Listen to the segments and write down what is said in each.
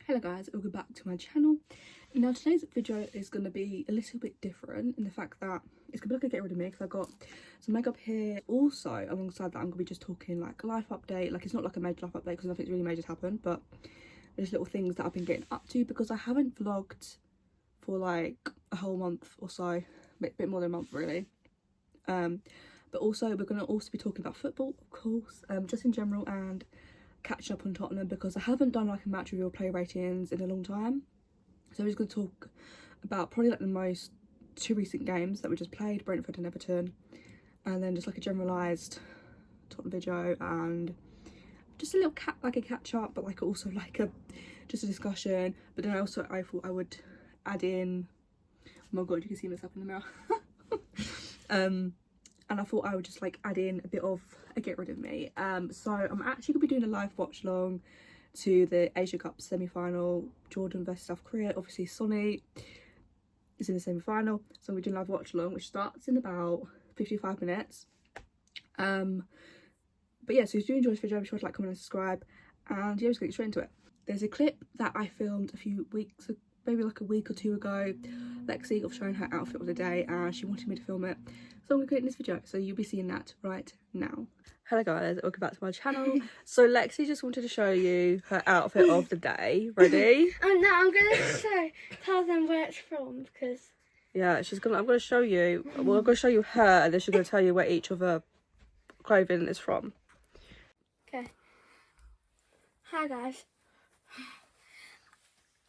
Hello guys, welcome back to my channel. Now today's video is going to be a little bit different in the fact that it's going to be like a get rid of me because I got some makeup here. Also alongside that I'm going to be just talking like a life update. Like it's not like a major life update because nothing's really major happened, but there's little things that I've been getting up to because I haven't vlogged for like a whole month or so, a bit more than a month really. But also we're going to also be talking about football, of course, just in general, and catching up on Tottenham because I haven't done like a match review or play ratings in a long time. So we're just going to talk about probably like the two recent games that we just played, Brentford and Everton, and then just like a generalised Tottenham video and just a little catch up, but like also like just a discussion. But then I thought I would add in, oh my god, you can see myself in the mirror. And I thought I would just like add in a bit of a get rid of me. So I'm actually gonna be doing a live watch along to the Asia Cup semi-final, Jordan versus South Korea. Obviously Sonny is in the semi-final, so we're doing live watch along, which starts in about 55 minutes. But yeah, so if you do enjoy this video, be sure to like, comment and subscribe, and yeah, just get straight into it. There's a clip that I filmed a few weeks ago, maybe like a week or two ago, Lexi of showing her outfit of the day, and she wanted me to film it, so I'm gonna put it in this video, so you'll be seeing that right now. Hello guys, welcome back to my channel. So Lexi just wanted to show you her outfit of the day. Ready? Oh no, I'm gonna tell them where it's from because yeah, I'm gonna show you, well I'm gonna show you her and then she's gonna tell you where each of her clothing is from. Okay. Hi guys.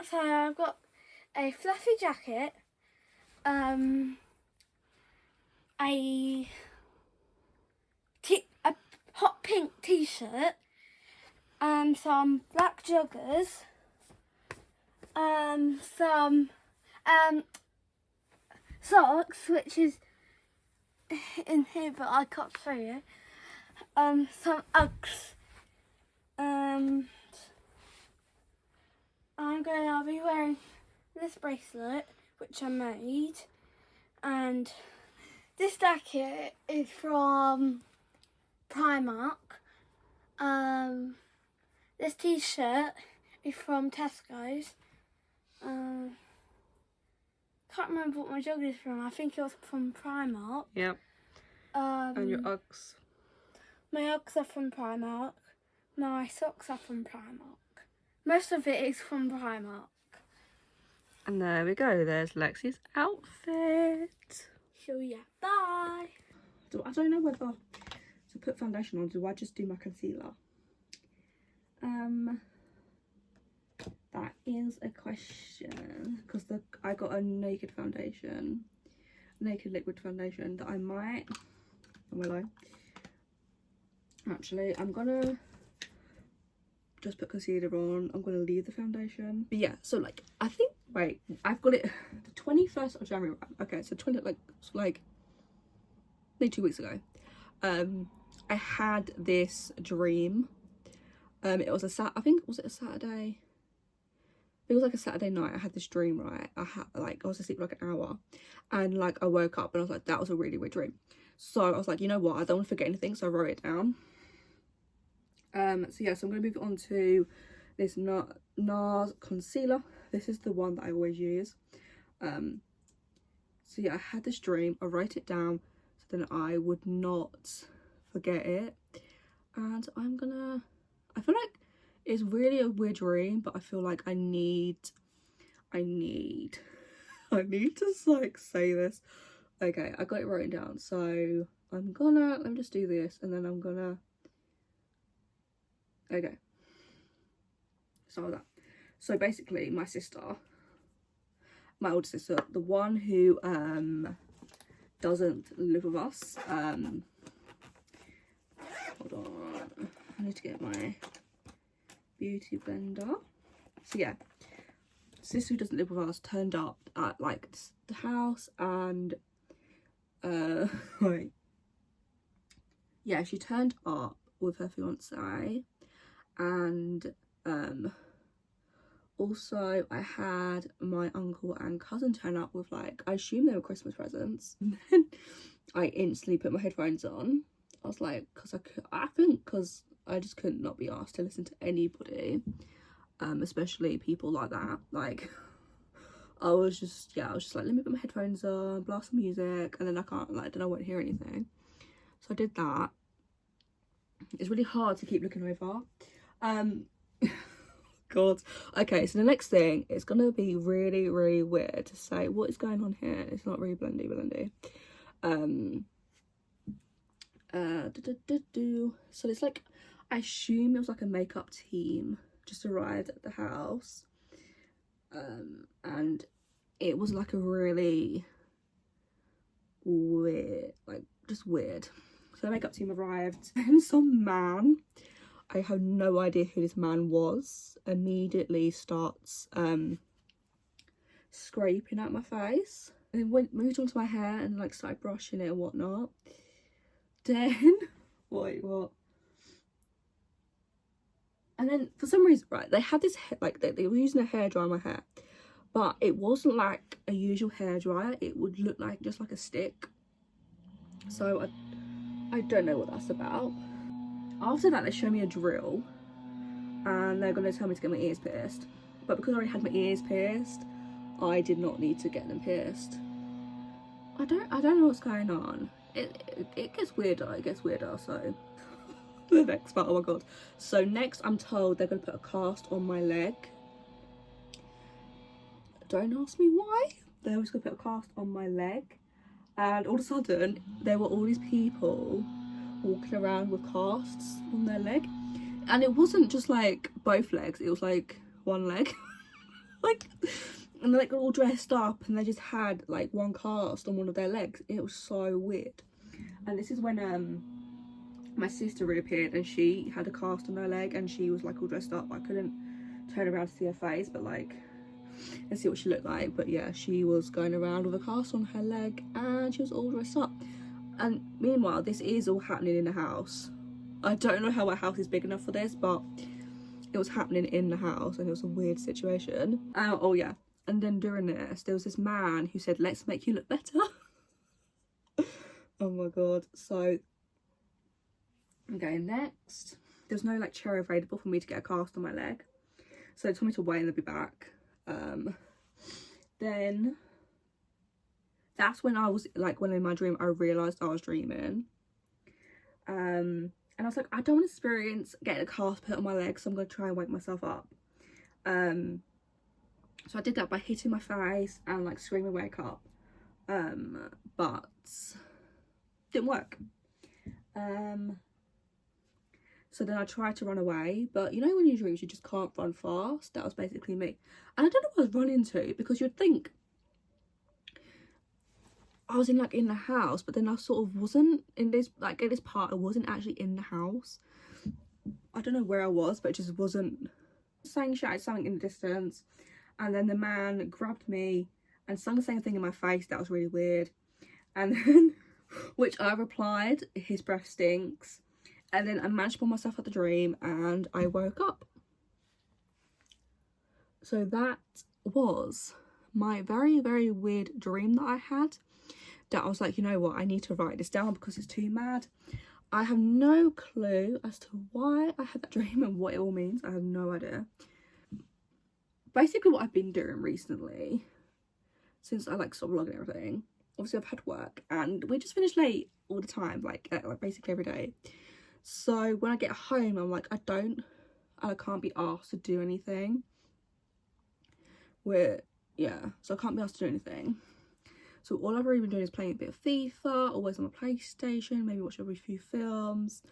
So I've got a fluffy jacket, a hot pink t-shirt, some black joggers, some socks, which is in here but I can't show you, some Uggs, I'll be wearing this bracelet which I made, and this jacket is from Primark. This t-shirt is from Tesco's. Can't remember what my jogger is from. I think it was from Primark. Yep. And your Uggs? My Uggs are from Primark. My socks are from Primark. Most of it is from Primark. And there we go, there's Lexi's outfit. So yeah, bye. So I don't know whether to put foundation on, do I just do my concealer? That is a question, because I got a naked liquid foundation that I might, will I? Actually, I'm gonna just put concealer on. I'm gonna leave the foundation. But yeah, so like I think, wait, I've got it the 21st of January. Okay, so like maybe 2 weeks ago. I had this dream. It was I think, was it a Saturday? It was like a Saturday night. I had this dream, right? I was asleep for like an hour, and like I woke up and I was like, that was a really weird dream. So I was like, you know what, I don't want to forget anything, so I wrote it down. So yeah, so I'm gonna move on to this NARS concealer. This is the one that I always use. So yeah, I had this dream, I wrote it down so then I would not forget it, and I feel like it's really a weird dream, but I feel like I need to like say this. Okay, I got it written down, so let me just do this, and then I'm gonna, okay, so basically my older sister, the one who doesn't live with us, hold on, I need to get my beauty blender. So yeah, sister who doesn't live with us turned up at like the house, and wait, yeah, she turned up with her fiance, and also I had my uncle and cousin turn up with like, I assume they were Christmas presents, and then I instantly put my headphones on. I was like, because I just could not be asked to listen to anybody. especially people like that. Like, I was just like, let me put my headphones on, blast some music, and then I can't, like, then I won't hear anything. So I did that. It's really hard to keep looking over. God. Okay, so the next thing, it's gonna be really, really weird to say what is going on here. It's not really blendy. So it's like, I assume it was like a makeup team just arrived at the house. And it was like a really weird, like, just weird. So the makeup team arrived, and some man, I have no idea who this man was, immediately starts scraping at my face, and then moved onto my hair and like started brushing it and whatnot. Then wait, what? And then for some reason, right, they had this like they were using a hairdryer on my hair, but it wasn't like a usual hairdryer. It would look like just like a stick. So I don't know what that's about. After that, they show me a drill, and they're going to tell me to get my ears pierced. But because I already had my ears pierced, I did not need to get them pierced. I don't know what's going on. It gets weirder. So the next part, oh my god. So next, I'm told they're going to put a cast on my leg. Don't ask me why. They're always going to put a cast on my leg, and all of a sudden, there were all these people walking around with casts on their leg, and it wasn't just like both legs, it was like one leg. Like, and they're like all dressed up, and they just had like one cast on one of their legs. It was so weird. And this is when my sister reappeared, and she had a cast on her leg, and she was like all dressed up. I couldn't turn around to see her face, but like, and see what she looked like. But yeah, she was going around with a cast on her leg, and she was all dressed up. And meanwhile, this is all happening in the house. I don't know how our house is big enough for this, but it was happening in the house, and it was a weird situation. Oh yeah, and then during this, there was this man who said, "Let's make you look better." Oh my god. So, okay, next, there's no like chair available for me to get a cast on my leg, so they told me to wait and they'll be back. Then that's when I was like, when in my dream I realised I was dreaming. And I was like, I don't want to experience getting a cast put on my leg, so I'm going to try and wake myself up. So I did that by hitting my face and like screaming wake up. But didn't work. So then I tried to run away, but you know when you dream you just can't run fast? That was basically me. And I don't know what I was running to, because you'd think I was in the house, but then I sort of wasn't in this, like at this part I wasn't actually in the house. I don't know where I was, but it just wasn't. Shouted something in the distance, and then the man grabbed me and sung the same thing in my face. That was really weird. And then, which I replied, "His breath stinks." And then I managed to pull myself out the dream, and I woke up. So that was my very, very weird dream that I had, that I was like, you know what, I need to write this down because it's too mad. I have no clue as to why I had that dream and what it all means. I have no idea. Basically what I've been doing recently, since I like stopped vlogging and everything, obviously I've had work, and we just finish late all the time, like basically every day. So when I get home, I'm like, I can't be asked to do anything. So I can't be asked to do anything. So all I've really been doing is playing a bit of FIFA, always on my PlayStation, maybe watch a few films,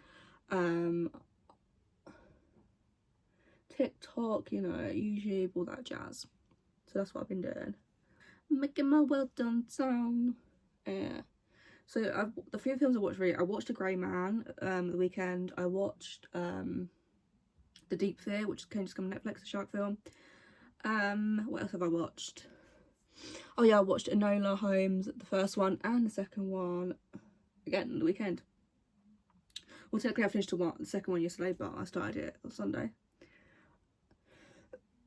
TikTok, you know, YouTube, all that jazz. So that's what I've been doing. Making my way downtown. Yeah. So the few films I watched I watched The Grey Man the weekend. I watched The Deep Fear, which came just on Netflix, a shark film. What else have I watched? Oh yeah, I watched Enola Holmes, the first one and the second one, again the weekend. Well, technically I finished the second one yesterday, but I started it on Sunday.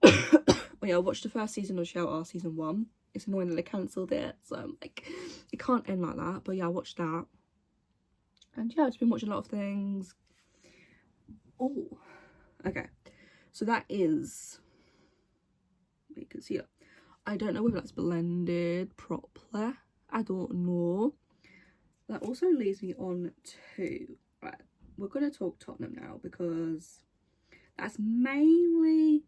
Well, yeah, I watched the first season of Shelter, season 1. It's annoying that they cancelled it, so I'm like, it can't end like that. But yeah, I watched that. And yeah, I've just been watching a lot of things. Oh, okay. So that is can see it. I don't know whether that's blended properly. I don't know. That also leads me on to, right, we're going to talk Tottenham now, because that's mainly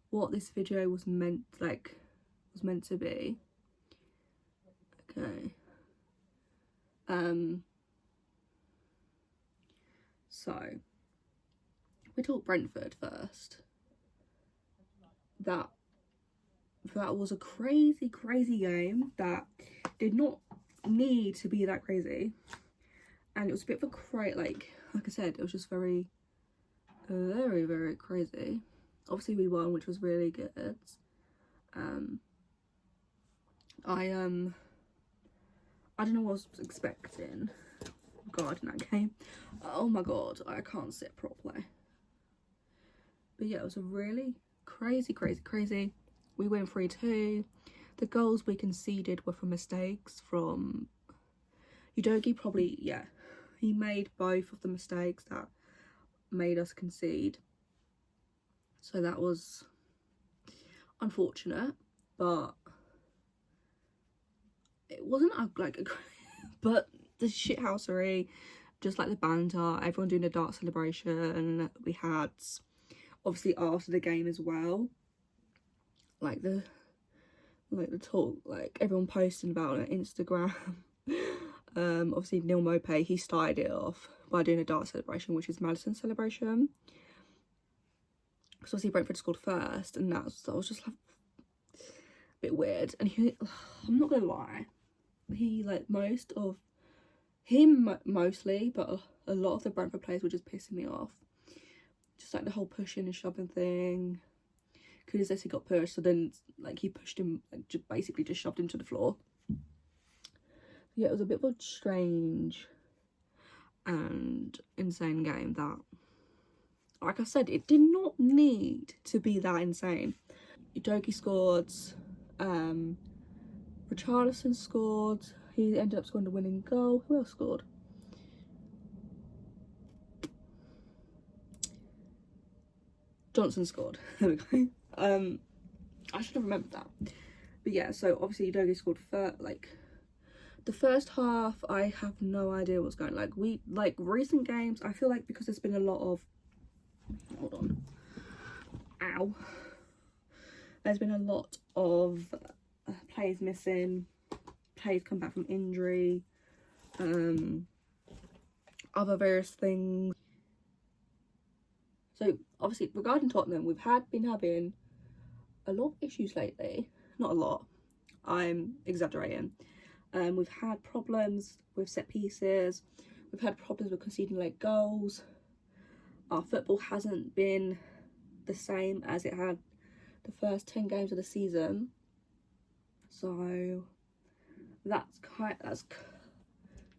what this video was meant to be. Okay. So we talk Brentford first. That was a crazy game that did not need to be that crazy, and it was a bit of a like I said, it was just very crazy. Obviously we won, which was really good. I don't know what I was expecting regarding that game. Oh my god, I can't sit properly. But yeah, it was a really crazy. We went 3-2. The goals we conceded were from mistakes from Udogie. Probably, yeah, he made both of the mistakes that made us concede, so that was unfortunate. But it wasn't but the shithousery, just like the banter, everyone doing a dart celebration. We had, obviously, after the game as well, like the talk, like everyone posting about it on Instagram. Obviously Neil Mopay, he started it off by doing a dart celebration, which is Madison's celebration, because obviously Brentford scored first, and that was just like a bit weird. And I'm not gonna lie, he, like, mostly, but a lot of the Brentford players were just pissing me off. Just like the whole pushing and shoving thing. Kulusevski got pushed, so then like he pushed him, like, basically just shoved him to the floor. Yeah, it was a bit of a strange and insane game that, like I said, it did not need to be that insane. Udogie scored, Richarlison scored, he ended up scoring the winning goal. Who else scored? Johnson scored. There we go. I should have remembered that. But yeah, so obviously Udogie scored the first half. I have no idea what's going on. Like recent games, I feel like, because there's been a lot of, hold on, ow, there's been a lot of players missing, players come back from injury, other various things. So obviously regarding Tottenham, we've been having a lot of issues lately. Not a lot, I'm exaggerating. We've had problems with set pieces, we've had problems with conceding late goals. Our football hasn't been the same as it had the first 10 games of the season, so that's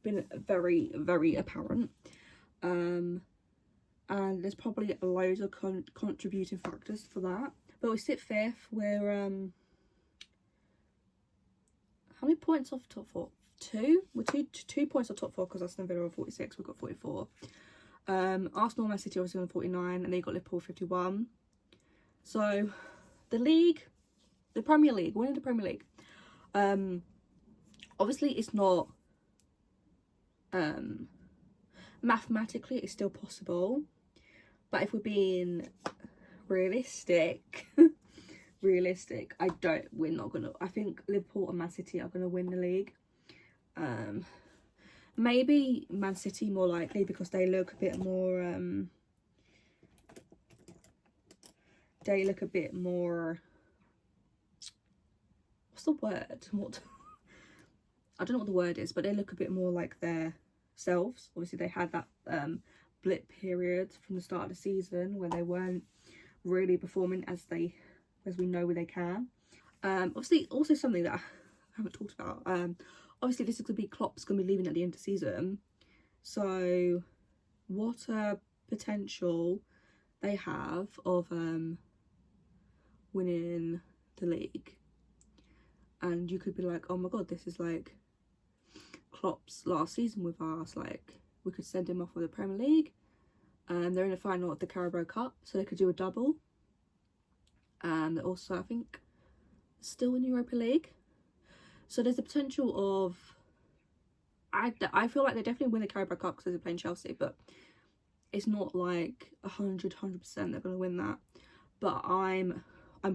been very apparent. And there's probably loads of contributing factors for that. But we sit fifth. We're how many points off top four? 2. We're 2 points off top four, because Aston Villa are 46. We've got 44. Arsenal and Man City obviously on 49, and they got Liverpool 51. So the league, the Premier League, winning the Premier League. Obviously it's not mathematically, it's still possible, but if we're being realistic, I think Liverpool and Man City are gonna win the league. Maybe Man City more likely, because they look a bit more what's the word? I don't know what the word is, but they look a bit more like their selves. Obviously they had that blip period from the start of the season where they weren't really performing as we know they can. Obviously also something that I haven't talked about, obviously this is going to be Klopp's going to be leaving at the end of the season, so what a potential they have of winning the league. And you could be like, oh my god, this is like Klopp's last season with us, like we could send him off with the Premier League, and they're in the final of the Carabao Cup, so they could do a double. And also I think still in Europa League. So there's the potential of, I feel like they definitely win the Carabao Cup because they're playing Chelsea, but it's not like 100% they're going to win that. But I'm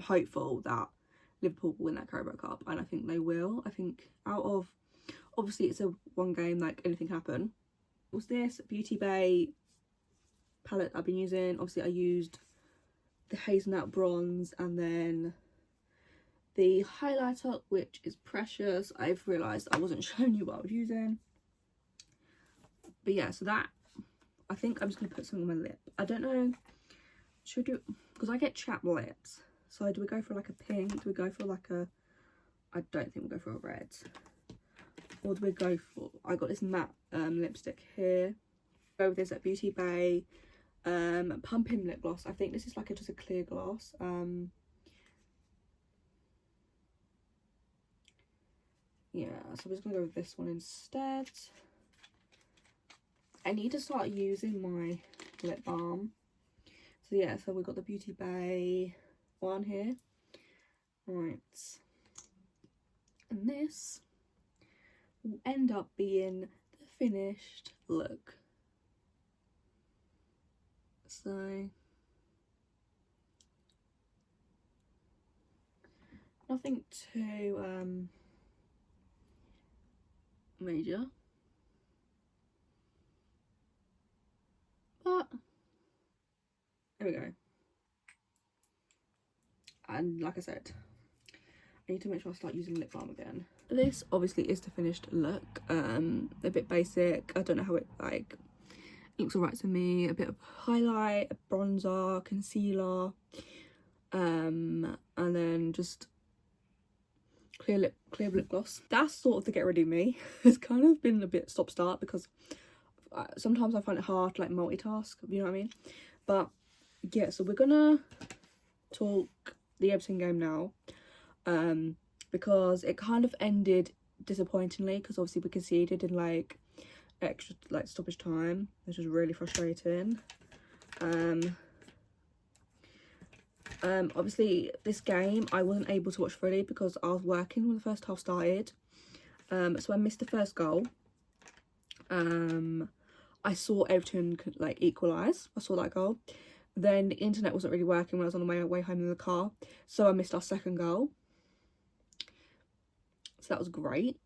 hopeful that Liverpool will win that Carabao Cup, and I think they will. I think out of, obviously it's a one game, like anything can happen. What's this? Beauty Bay palette I've been using. Obviously I used the hazelnut bronze and then the highlighter, which is Precious. I've realised I wasn't showing you what I was using. But yeah, so that, I think I'm just going to put something on my lip. I don't know, should we do, because I get chapped lips. So do we go for like a pink? Do we go for like a, I don't think we'll go for a red. Or do we go for, I got this matte lipstick here. Go with this at Beauty Bay pumping lip gloss. I think this is like just a clear gloss. Yeah, so we're just gonna go with this one instead. I need to start using my lip balm. So yeah, so we've got the Beauty Bay one here. Right. And this will end up being the finished look. So nothing too major, but there we go. And like I said, I need to make sure I start using lip balm again. This obviously is the finished look. A bit basic. I don't know how it like looks alright to me. A bit of highlight, a bronzer, concealer, and then just clear lip gloss. That's sort of the get ready me. It's kind of been a bit stop start because sometimes I find it hard to like multitask, you know what I mean? But yeah, so we're gonna talk the Everton game now, because it kind of ended disappointingly because obviously we conceded in like extra like stoppage time, which was really frustrating. Obviously this game I wasn't able to watch fully because I was working when the first half started, so I missed the first goal. I saw Everton like equalise. I saw that goal. Then the internet wasn't really working when I was on my way home in the car, so I missed our second goal. So that was great.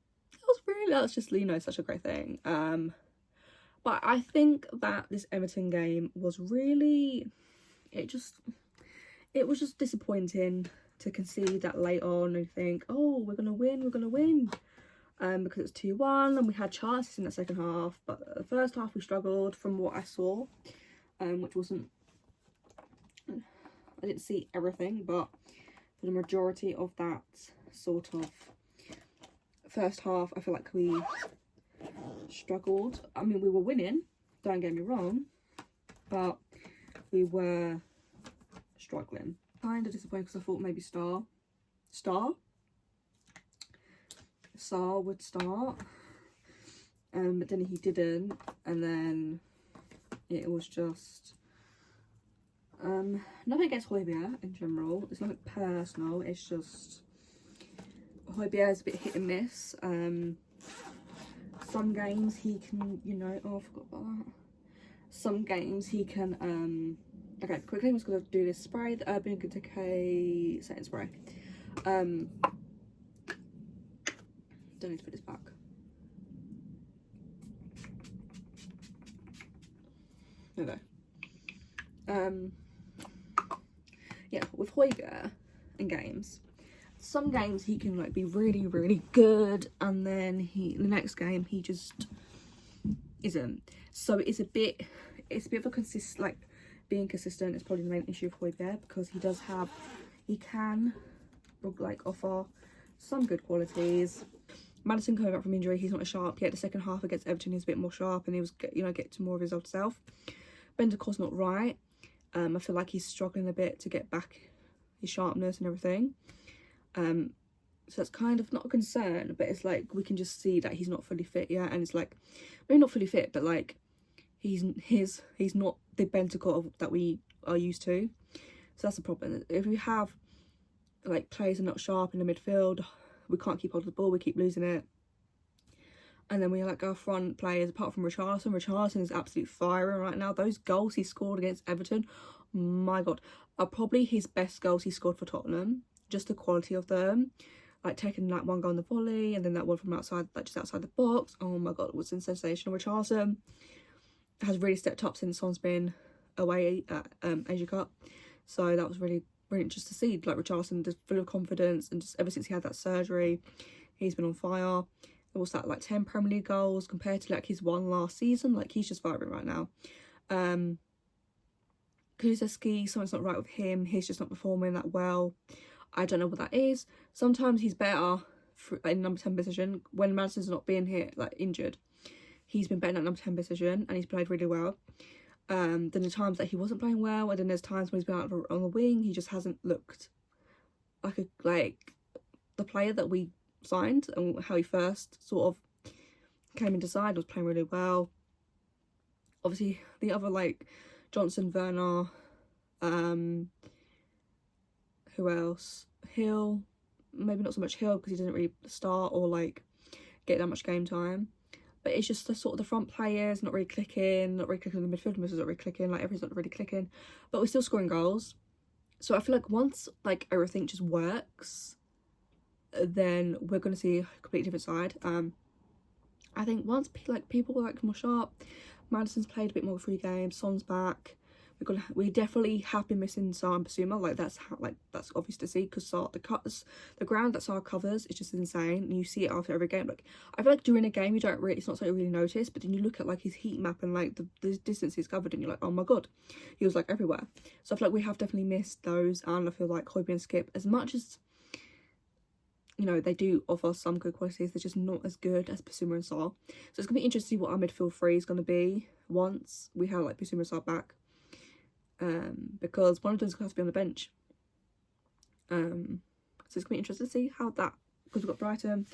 That was just, you know, such a great thing. But I think that this Everton game was really, it was just disappointing to concede that late on and think, oh, we're gonna win, because it's 2-1 and we had chances in that second half. But the first half we struggled from what I saw, which wasn't, I didn't see everything, but for the majority of that sort of first half, I feel like we struggled. I mean, we were winning, don't get me wrong, but we were struggling. Kind of disappointed because I thought maybe Sarr would start, but then he didn't, and then it was just nothing against Højbjerg in general. It's nothing personal. It's just Højbjerg is a bit hit and miss. Some games he can, you know, oh, I forgot about that. Some games he can, okay, quickly I'm just going to do this spray, the Urban Decay setting spray. Don't need to put this back. There we go. Yeah, with Højbjerg in games, some games he can like be really, really good, and then the next game he just isn't. So it's a bit of a like being consistent is probably the main issue of Højbjerg, because he can like offer some good qualities. Maddison coming back from injury, he's not as sharp yet. The second half against Everton he's a bit more sharp and he was, you know, get to more of his old self. Bendercourt's not right. I feel like he's struggling a bit to get back his sharpness and everything. So that's kind of not a concern, but it's like we can just see that he's not fully fit yet, and it's like maybe not fully fit, but like he's not the Bendercourt that we are used to. So that's the problem. If we have like players are not sharp in the midfield. We can't keep hold of the ball, we keep losing it. And then we like our front players, apart from Richarlison is absolute firing right now. Those goals he scored against Everton, my god, are probably his best goals he scored for Tottenham. Just the quality of them, like taking like one goal on the volley and then that one from outside, like just outside the box. Oh my god, it was sensational. Richarlison has really stepped up since Son's been away at Asia Cup, so that was really brilliant just to see. Like Richarlison just full of confidence, and just ever since he had that surgery, he's been on fire. What's that, like 10 Premier League goals compared to like his one last season? Like he's just firing right now. Kuzeski, something's not right with him. He's just not performing that well. I don't know what that is. Sometimes he's better in number 10 position when Madison's not being here, like injured. He's been better in that number 10 position and he's played really well. Then the times that he wasn't playing well, and then there's times when he's been out on the wing, he just hasn't looked like the player that we signed, and how he first sort of came into side was playing really well. Obviously the other like Johnson, Werner, who else, Hill, maybe not so much Hill because he didn't really start or like get that much game time, but it's just the sort of the front players not really clicking, the midfield is not really clicking, like everything's not really clicking, but we're still scoring goals. So I feel like once like everything just works, then we're going to see a completely different side. I think once people were like more sharp, Madison's played a bit more free games, Son's back, we definitely have been missing Sarr and Basuma. Like that's obvious to see, because Sarr, the ground that Sarr covers is just insane, and you see it after every game. Like I feel like during a game you don't really, it's not something you really notice, but then you look at like his heat map and like the distance he's covered, and you're like, oh my god, he was like everywhere. So I feel like we have definitely missed those, and I feel like Højbjerg and Skip, as much as you know they do offer some good qualities, they're just not as good as Basuma and Sarr. So it's gonna be interesting to see what our midfield three is gonna be once we have like Basuma and Sarr back, because one of them's gonna have to be on the bench. So it's gonna be interesting to see how that, because we've got Brighton,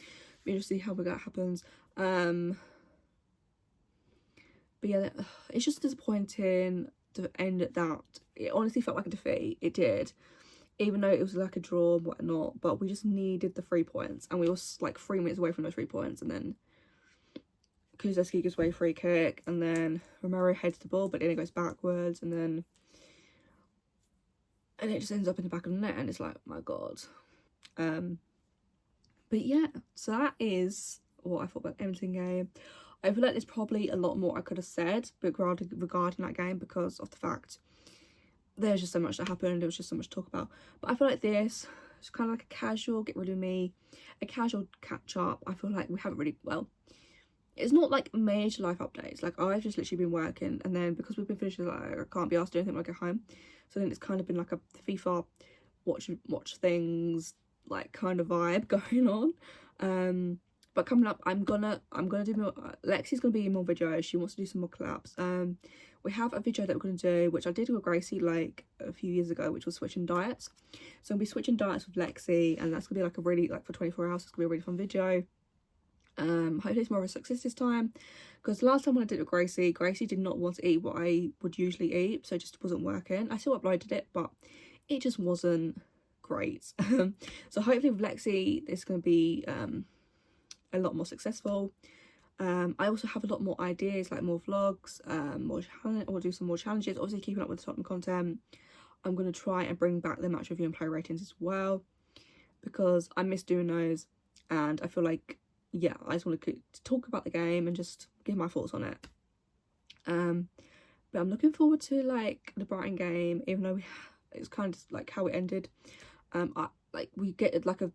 be interesting to see how that happens. But yeah, it's just disappointing to end at that. It honestly felt like a defeat, it did, even though it was like a draw and whatnot, but we just needed the 3 points, and we were like 3 minutes away from those 3 points, and then Kuzeski gives away a free kick, and then Romero heads the ball, but then it goes backwards, and it just ends up in the back of the net, and it's like, my god. But yeah, so that is what I thought about the Everton game. I feel like there's probably a lot more I could have said regarding that game, because of the fact there's just so much that happened, there was just so much to talk about. But I feel like this is kind of like a casual get rid of me, a casual catch up. I feel like we haven't really, well, it's not like major life updates, like I've just literally been working, and then because we've been finishing, like I can't be asked to do anything when I go home, so then it's kind of been like a FIFA watch things like kind of vibe going on. But coming up, I'm gonna do more. Lexi's gonna be in more videos. She wants to do some more collabs. We have a video that we're gonna do, which I did with Gracie like a few years ago, which was switching diets. So I'll be switching diets with Lexi, and that's gonna be like a really, like for 24 hours, it's gonna be a really fun video. Hopefully it's more of a success this time, because last time when I did it with Gracie did not want to eat what I would usually eat, so it just wasn't working. I still uploaded it, but it just wasn't great. So hopefully with Lexi it's going to be a lot more successful. I also have a lot more ideas, like more vlogs, we'll do some more challenges, obviously keeping up with the Tottenham content. I'm going to try and bring back the match review and play ratings as well, because I miss doing those, and I feel like, yeah, I just want to talk about the game and just give my thoughts on it. But I'm looking forward to like the Brighton game, even though it's kind of like how it ended. We get like a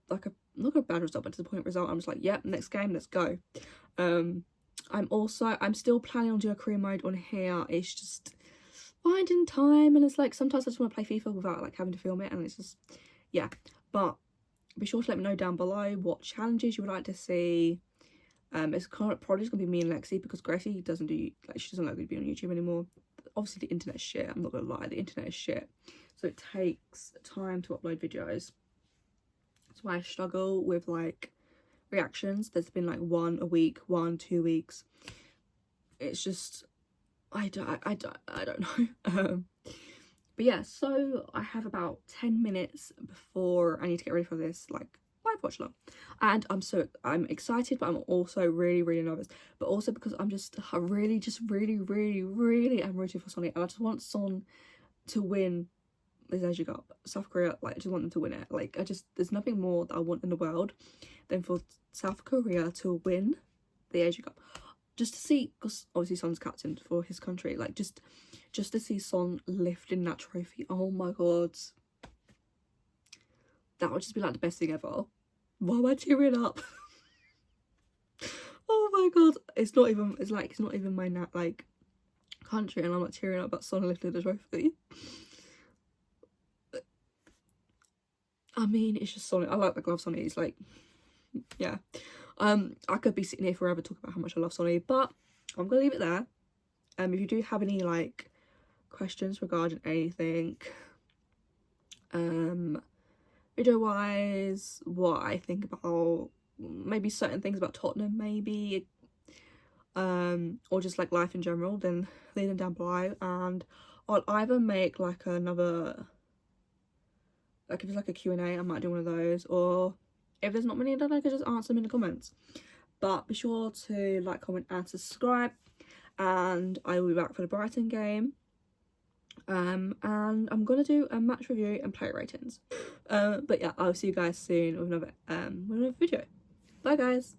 not a bad result, but a disappointing result. I'm just like, yep, next game, let's go. I'm still planning on doing a career mode on here. It's just finding time, and it's like sometimes I just want to play FIFA without like having to film it, and it's just, yeah. But be sure to let me know down below what challenges you would like to see. It's probably going to be me and Lexi, because Gracie doesn't do, like, she doesn't like to be on YouTube anymore. Obviously the internet's shit, I'm not going to lie, the internet is shit, so it takes time to upload videos. That's why I struggle with like reactions. There's been like 1 a week, 2 weeks. It's just, I don't know. But yeah, so I have about 10 minutes before I need to get ready for this like live watch along, and I'm excited, but I'm also really nervous, but also because I really am rooting for Sonny, and I just want Son to win this Asia Cup. South Korea, like, I just want them to win it. Like, there's nothing more that I want in the world than for South Korea to win the Asia Cup, just to see, because obviously Son's captain for his country, like just to see Son lifting that trophy. Oh my god, that would just be like the best thing ever. Why am I tearing up? Oh my god, it's not even my like country, and I'm not tearing up about Son lifting the trophy. I mean, it's just Sonny. I like the glove Sonny. It's like, yeah. I could be sitting here forever talking about how much I love Sonny, but I'm gonna leave it there. If you do have any like questions regarding anything, video wise, what I think about maybe certain things about Tottenham, maybe, or just like life in general, then leave them down below, and I'll either make like another, like if it's like a Q&A, I might do one of those, or if there's not many, then I could just answer them in the comments. But be sure to like, comment and subscribe, and I will be back for the Brighton game, and I'm gonna do a match review and player ratings. But yeah, I'll see you guys soon with another video. Bye guys.